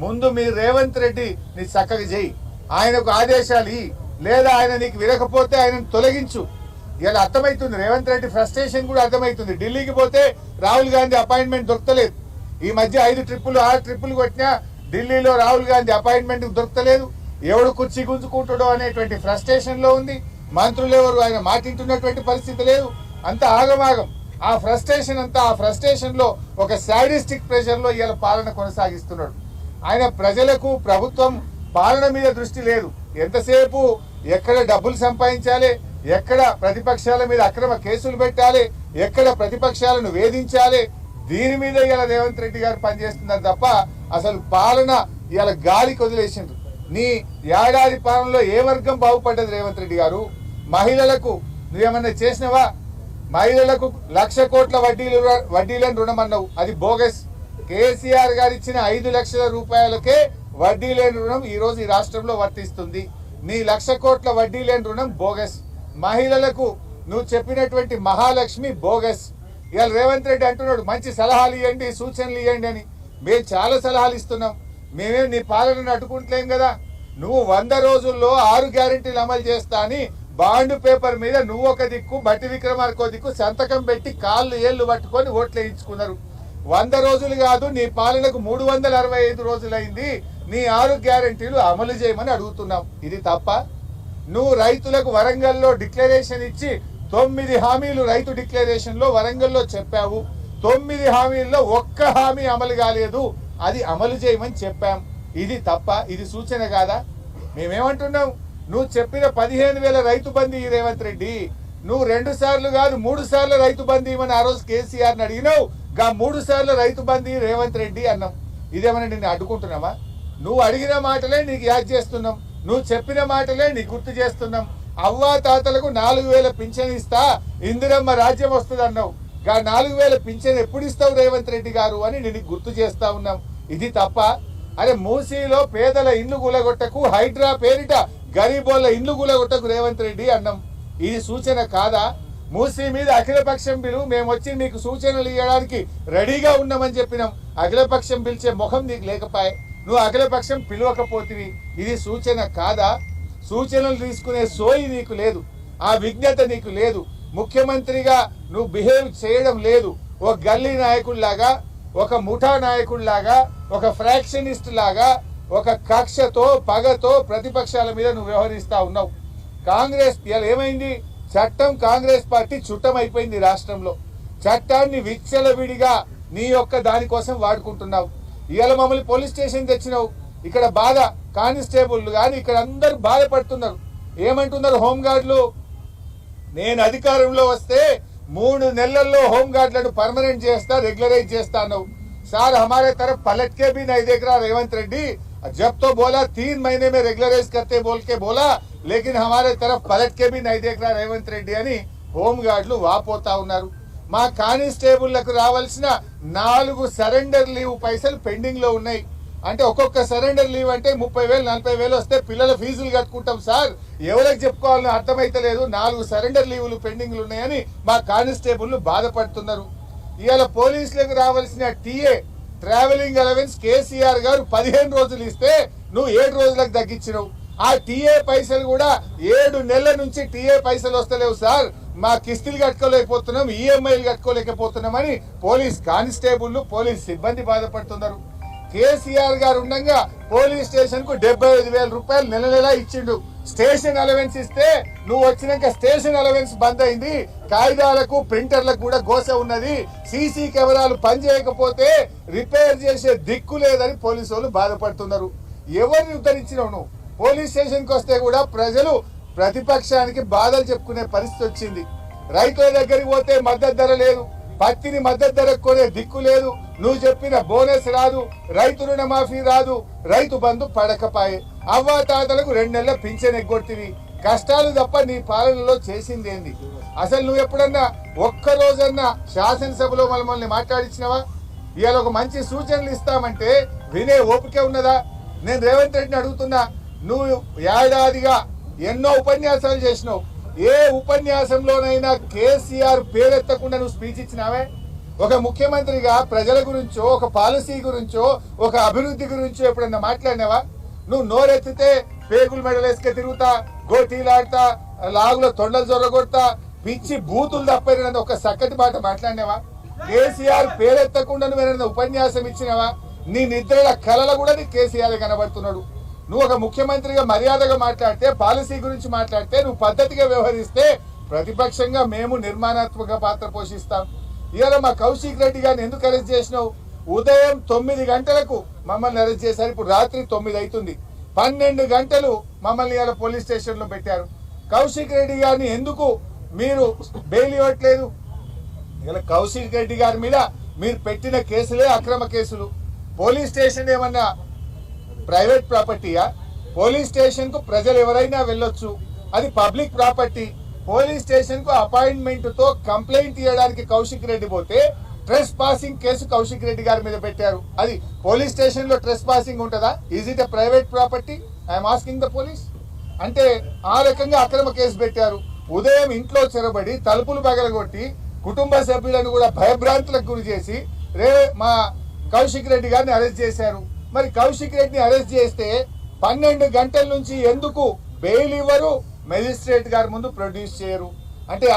ముందు మీ రేవంత్ రెడ్డి నీ చక్కగా చేయి, ఆయనకు ఆదేశాలు ఇ, లేదా ఆయన నీకు వినకపోతే ఆయనను తొలగించు. ఇలా అర్థమవుతుంది, రేవంత్ రెడ్డి ఫ్రస్ట్రేషన్ కూడా అర్థమవుతుంది. ఢిల్లీకి పోతే రాహుల్ గాంధీ అపాయింట్మెంట్ దొరకలేదు. ఈ మధ్య 5 ట్రిప్పులు 6 ట్రిప్పులు కొట్టినా ఢిల్లీలో రాహుల్ గాంధీ అపాయింట్మెంట్ దొరకలేదు. ఎవడు కుర్చీ గుంజుకుంటాడో అనేటువంటి ఫ్రస్ట్రేషన్ లో ఉంది. మంత్రులు ఎవరు ఆయన మాటింటున్నటువంటి పరిస్థితి లేదు. అంత ఆగమాగం. ఆ ఫ్రస్ట్రేషన్ లో ఒక సాడిస్టిక్ ప్రెషర్ లో ఇవాళ పాలన కొనసాగిస్తున్నాడు. ఆయన ప్రజలకు ప్రభుత్వం పాలన మీద దృష్టి లేదు. ఎంతసేపు ఎక్కడ డబ్బులు సంపాదించాలి, ఎక్కడ ప్రతిపక్షాల మీద అక్రమ కేసులు పెట్టాలి, ఎక్కడ ప్రతిపక్షాలను వేధించాలి, దీని మీద ఇవాళ రేవంత్ రెడ్డి గారు పనిచేస్తున్నారు తప్ప అసలు పాలన ఇవాళ గాలికి వదిలేసిండ్రు. నీ ఏడాది పాలనలో ఏ వర్గం బాగుపడ్డది రేవంత్ రెడ్డి గారు? మహిళలకు నువ్వేమన్నా చేసినవా? మహిళలకు 1,00,000 కోట్ల వడ్డీలను రుణం అన్నావు, అది బోగస్. కేసీఆర్ గారు ఇచ్చిన 5 లక్షల రూపాయలకే వడ్డీ లేని రుణం ఈ రోజు ఈ రాష్ట్రంలో వర్తిస్తుంది. నీ 1,00,000 కోట్ల వడ్డీ లేని రుణం బోగస్. మహిళలకు నువ్వు చెప్పినటువంటి మహాలక్ష్మి బోగస్. ఇవాళ రేవంత్ రెడ్డి అంటున్నాడు మంచి సలహాలు ఇవ్వండి, సూచనలు ఇవ్వండి అని. మేము చాలా సలహాలు ఇస్తున్నాం. మేమేం నీ పాలనను అడ్డుకుంటలేం కదా. నువ్వు 100 రోజుల్లో 6 గ్యారెంటీలు అమలు చేస్తా అని బాండ్ పేపర్ మీద నువ్వు ఒక దిక్కు, బట్టి విక్రమార్కో దిక్కు సంతకం పెట్టి కాళ్ళు ఏళ్లు పట్టుకొని ఓట్లు వేయించుకున్నారు. 100 రోజులు కాదు, నీ పాలనకు 365 రోజులైంది. నీ 6 గ్యారెంటీలు అమలు చేయమని అడుగుతున్నాం. ఇది తప్ప? నువ్వు రైతులకు వరంగల్లో డిక్లరేషన్ ఇచ్చి 9 హామీలు రైతు డిక్లరేషన్ లో వరంగల్లో చెప్పావు. 9 హామీల్లో ఒక్క హామీ అమలు కాలేదు, అది అమలు చేయమని చెప్పాం. ఇది తప్ప? ఇది సూచన కాదా? మేమేమంటున్నాం, నువ్వు చెప్పిన 15,000 రైతు బంధు ఈ రేవంత్ రెడ్డి, నువ్వు 2 సార్లు కాదు 3 సార్లు రైతు బంధు ఇవ్వమని ఆ రోజు కేసీఆర్ని అడిగినావు. 3 సార్లు రైతు బంధు రేవంత్ రెడ్డి అన్నాం. ఇదేమన్నా నిన్ను అడ్డుకుంటున్నావా? నువ్వు అడిగిన మాటలే నీకు యాద్ చేస్తున్నాం, నువ్వు చెప్పిన మాటలే నీకు గుర్తు చేస్తున్నాం. అవ్వా తాతలకు 4,000 పింఛన్ ఇస్తా, ఇందిరమ్మ రాజ్యం వస్తుంది అన్నావు. 4,000 పింఛన్ ఎప్పుడు ఇస్తావు రేవంత్ రెడ్డి గారు అని నేను గుర్తు చేస్తా ఉన్నాం. ఇది తప్ప? అరే మూసీలో పేదల ఇల్లు కూలగొట్టకు, హైడ్రా పేరిట గరీబోళ్ళ ఇల్లు కూలగొట్టకు రేవంత్ రెడ్డి అన్నాం. ఇది సూచన కాదా? మూసీ మీద అఖిలపక్షం పిలువు, మేము వచ్చి నీకు సూచనలు ఇవ్వడానికి రెడీగా ఉన్నామని చెప్పినాం. అఖిలపక్షం పిలిచే ముఖం నీకు లేకపోయే, నువ్వు అఖిలపక్షం పిలవకపోతివి. ఇది సూచన కాదా? సూచనలు తీసుకునే సోయి నీకు లేదు, ఆ విజ్ఞత నీకు లేదు. ముఖ్యమంత్రిగా నువ్వు బిహేవ్ చేయడం లేదు. ఒక గల్లీ నాయకుడిలాగా, ఒక ముఠా నాయకుడిలాగా, ఒక ఫ్రాక్షనిస్ట్ లాగా, ఒక కక్షతో పగతో ప్రతిపక్షాల మీద నువ్వు వ్యవహరిస్తా ఉన్నావు. కాంగ్రెస్ ఇలా ఏమైంది? చట్టం కాంగ్రెస్ పార్టీ చుట్టమైపోయింది రాష్ట్రంలో. చట్టాన్ని విచ్చలవిడిగా నీ యొక్క దానికోసం వాడుకుంటున్నావు. ఇవాళ మమ్మల్ని పోలీస్ స్టేషన్ తెచ్చినావు. ఇక్కడ బాధ కానిస్టేబుల్ కానీ ఇక్కడ అందరూ బాధపడుతున్నారు. ఏమంటున్నారు హోంగార్డులు? నేను అధికారంలో వస్తే 3 నెలల్లో హోంగార్డులను పర్మనెంట్ చేస్తా, రెగ్యులరైజ్ చేస్తా అన్నావు. సార్ हमारे तरफ पलट के भी नहीं देख रहा रेवंत रेड्डी, जब तो बोला 3 महीने में रेगुलराइज करते बोल के बोला, लेकिन हमारे तरफ पलट के भी नहीं देख रहा रेवंत रेड्डी అని హోంగార్డులు వాపోతా ఉన్నారు. మా కానిస్టేబుళ్లకు రావాల్సిన 4 సరెండర్ లీవ్ పైసలు పెండింగ్ లో ఉన్నాయి. అంటే ఒక్కొక్క సరెండర్ లీవ్ అంటే 30,000 40,000 వస్తే పిల్లల ఫీజులు కట్టుకుంటాం సార్. ఎవరికి చెప్పుకోవాలని అర్థమైతలేదు. 4 సరెండర్ లీవులు పెండింగ్లు ఉన్నాయని మా కానిస్టేబుళ్లు బాధపడుతున్నారు. ఇవాళ పోలీసులకు రావాల్సిన టీఏ ట్రావెలింగ్ అలవెన్స్ కేసీఆర్ గారు 15 రోజులు ఇస్తే నువ్వు 7 రోజులకు తగ్గించినావు. ఆ టీఏ పైసలు కూడా 7 నెలల నుంచి టీఏ పైసలు వస్తలేవు సార్, మా కిస్తులు కట్టుకోలేకపోతున్నాం, ఈఎంఐలు కట్టుకోలేకపోతున్నామని పోలీస్ కానిస్టేబుల్ పోలీస్ సిబ్బంది బాధపడుతున్నారు. కేసీఆర్ గారు ఉండగా పోలీస్ స్టేషన్ కు 75,000 రూపాయలు నెల నెలా ఇచ్చిండు. స్టేషన్ అలవెన్స్ ఇస్తే నువ్వు వచ్చినాక స్టేషన్ అలవెన్స్ బంద్ అయింది. కాగితాలకు ప్రింటర్లకు కూడా గోస ఉన్నది. సీసీ కెమెరాలు పనిచేయకపోతే రిపేర్ చేసే దిక్కు లేదని పోలీసు వాళ్ళు బాధపడుతున్నారు. ఎవరిని ఉద్ధరించినావు నువ్వు? పోలీస్ స్టేషన్ కి వస్తే కూడా ప్రజలు ప్రతిపక్షానికి బాధలు చెప్పుకునే పరిస్థితి వచ్చింది. రైతుల దగ్గరికి పోతే మద్దతు ధర లేదు, పత్తిని మద్దతు ధరకు కొనే దిక్కు లేదు, నువ్వు చెప్పిన బోనస్ రాదు, రైతు రుణమాఫీ రాదు, రైతు బంధు పడకపాయే, అవ్వా తాతలకు 2 నెలల పింఛన్ ఎగ్గొట్టివి. కష్టాలు తప్ప నీ పాలనలో చేసింది ఏంది? అసలు నువ్వు ఎప్పుడన్నా ఒక్క రోజన్నా శాసనసభలో మమ్మల్ని మాట్లాడించినవా? ఇవాళ ఒక మంచి సూచనలు ఇస్తామంటే వినే ఓపిక ఉన్నదా? నేను రేవంత్ రెడ్డిని అడుగుతున్నా, నువ్వు ఏడాదిగా ఎన్నో ఉపన్యాసాలు చేసినావు. ఏ ఉపన్యాసంలోనైనా కేసీఆర్ పేరెత్తకుండా నువ్వు స్పీచ్ ఇచ్చినావే? ఒక ముఖ్యమంత్రిగా ప్రజల గురించో ఒక పాలసీ గురించో ఒక అభివృద్ధి గురించో ఎప్పుడన్నా మాట్లాడినావా? నువ్వు నోరెత్తితే పేగులు మెడలేసుకే తిరుగుతా, గోటీలాడతా, లాగులో తొండలు జొరగొడతా, పిచ్చి బూతులు తప్పని ఒక చక్కటి మాట మాట్లాడినావా? కేసీఆర్ పేరెత్తకుండా నువ్వు ఏదైనా ఉపన్యాసం ఇచ్చినావా? నీ నిద్రల కళల కూడా నీ కేసీఆర్ కనబడుతున్నాడు. నువ్వు ఒక ముఖ్యమంత్రిగా మర్యాదగా మాట్లాడితే, పాలసీ గురించి మాట్లాడితే, నువ్వు పద్ధతిగా వ్యవహరిస్తే ప్రతిపక్షంగా మేము నిర్మాణాత్మక పాత్ర పోషిస్తాం. ఇవాళ మా కౌశిక్ రెడ్డి గారిని ఎందుకు అరెస్ట్ చేసినావు? ఉదయం 9 గంటలకు మమ్మల్ని అరెస్ట్ చేశారు. ఇప్పుడు రాత్రి 9 అవుతుంది. 12 గంటలు మమ్మల్ని ఇవాళ పోలీస్ స్టేషన్ లో పెట్టారు. కౌశిక్ రెడ్డి గారిని ఎందుకు మీరు బెయిల్ ఇవ్వట్లేదు? ఇలా కౌశిక్ రెడ్డి గారి మీద మీరు పెట్టిన కేసులే అక్రమ కేసులు. పోలీస్ స్టేషన్ ఏమన్నా ప్రైవేట్ ప్రాపర్టీయా? పోలీస్ స్టేషన్ కు ప్రజలు ఎవరైనా వెళ్ళొచ్చు, అది పబ్లిక్ ప్రాపర్టీ. పోలీస్ స్టేషన్ కు అపాయింట్మెంట్ తో కంప్లైంట్ ఇవ్వడానికి కౌశిక్ రెడ్డి పోతే ట్రెస్ పాసింగ్ కేసు కౌశిక్ రెడ్డి గారి మీద పెట్టారు. అది పోలీస్ స్టేషన్ లో ట్రెస్ పాసింగ్ ఉంటుందా? Is it a private property? I'm asking the police. అంటే ఆ రకంగా అక్రమ కేసు పెట్టారు. ఉదయం ఇంట్లో చెరబడి తలుపులు పగలగొట్టి కుటుంబ సభ్యులను కూడా భయభ్రాంతులకు గురి చేసి మా కౌశిక్ రెడ్డి గారిని అరెస్ట్ చేశారు. మరి కౌశిక్ రెడ్డిని అరెస్ట్ చేస్తే 12 గంటల నుంచి ఎందుకు బెయిల్ ఇవ్వరు? మెజిస్ట్రేట్ గారి ముందు ప్రొడ్యూస్ చేయరు? అంటే